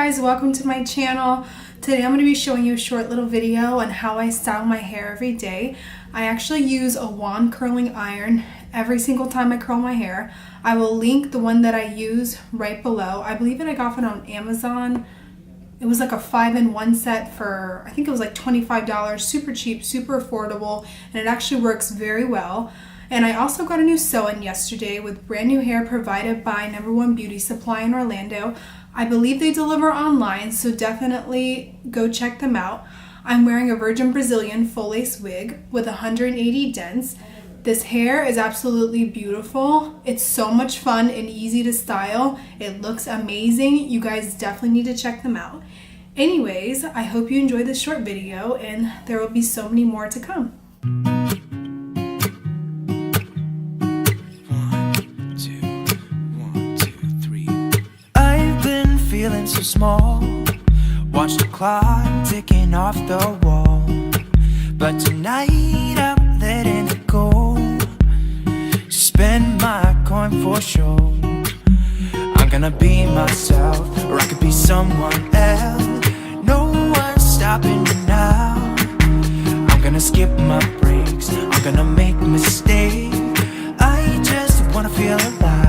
guys, welcome to my channel. Today I'm going to be showing you a short little video on how I style my hair every day. I actually use a wand curling iron every single time I curl my hair. I will link the one that I use right below. I believe I got it on Amazon. It was like a 5-in-1 set for, I think it was like $25, super cheap, super affordable, and it actually works very well. And I also got a new sew-in yesterday with brand new hair provided by #1 Beauty Supply in Orlando. I believe they deliver online, so definitely go check them out. I'm wearing a Virgin Brazilian full lace wig with 180 dents. This hair is absolutely beautiful. It's so much fun and easy to style. It looks amazing. You guys definitely need to check them out. Anyways, I hope you enjoyed this short video, and there will be so many more to come. Feeling so small, watch the clock ticking off the wall. But tonight I'm letting it go. Spend my coin for sure. I'm gonna be myself, or I could be someone else. No one's stopping me now. I'm gonna skip my breaks, I'm gonna make mistakes. I just wanna feel alive.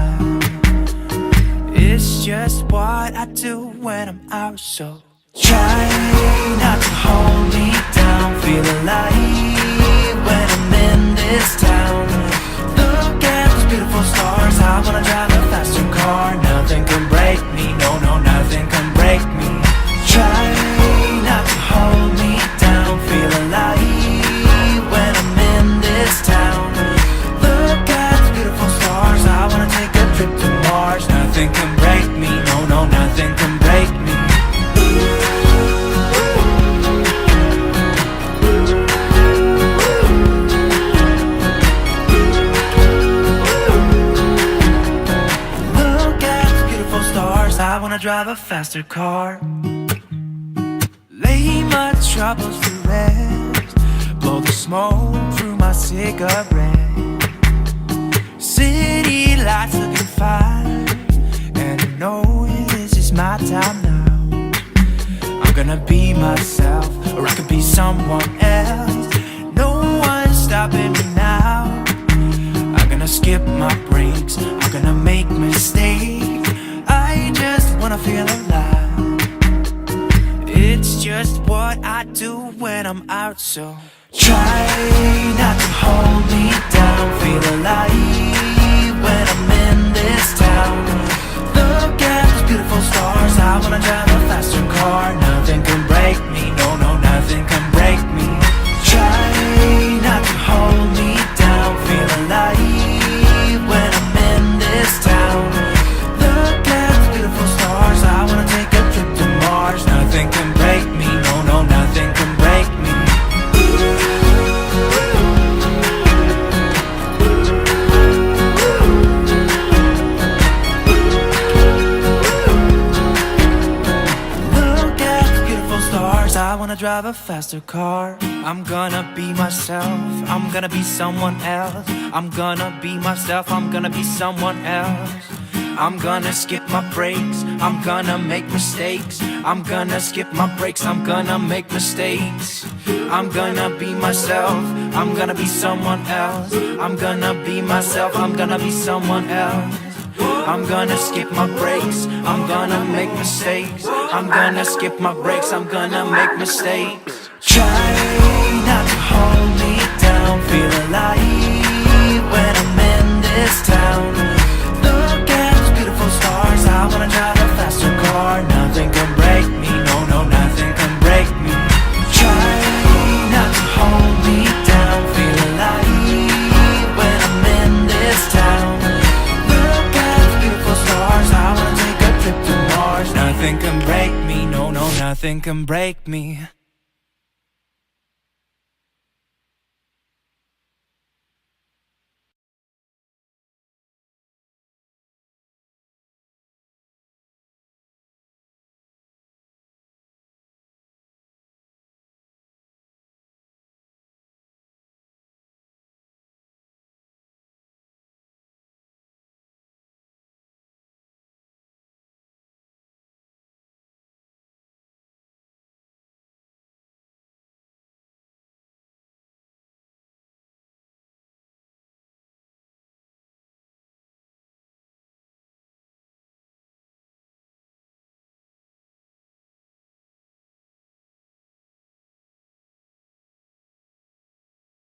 It's just what I do when I'm out, so try not to hold me down. Feel alive when I'm in this town. Look at those beautiful stars. I wanna drive a faster car. Nothing can break me, no, no, nothing can break me. Try not to hold me down. Feel alive when I'm in this town. Look at those beautiful stars. I wanna take a trip to Mars. Nothing can break me, no, no, nothing can break me. Look at those beautiful stars. I wanna drive a faster car. Lay my troubles to rest. Blow the smoke through my cigarette. City lights looking fine, and I know this is my time now. I'm gonna be myself, or I could be someone else. No one's stopping me now. I'm gonna skip my breaks, I'm gonna make mistakes. I just wanna feel alive. It's just what I do when I'm out, so try not to hold me down. Feel alive when I'm in this town. Look at those beautiful stars. I wanna drive a faster car. Nothing can break me, no, no, nothing can break me. Try not to hold me down. Feel alive when I'm in this town. Look at those beautiful stars. I wanna take a trip to Mars. Nothing can break me, no, no, nothing can break me. I wanna drive a faster car. I'm gonna be myself, I'm gonna be someone else. I'm gonna be myself, I'm gonna be someone else. I'm gonna skip my breaks, I'm gonna make mistakes. I'm gonna skip my breaks, I'm gonna make mistakes. I'm gonna be myself, I'm gonna be someone else. I'm gonna be myself, I'm gonna be someone else. I'm gonna skip my breaks, I'm gonna make mistakes. I'm gonna skip my breaks, I'm gonna make mistakes. Try not to hold me down. Feel alive when I'm in this town. Look at those beautiful stars. I wanna drive a faster car. Nothing can break me, no, no, nothing can break me. Try not to hold me down. Feel alive when I'm in this town. I wanna take a trip to Mars. Nothing can break me, no, no, nothing can break me.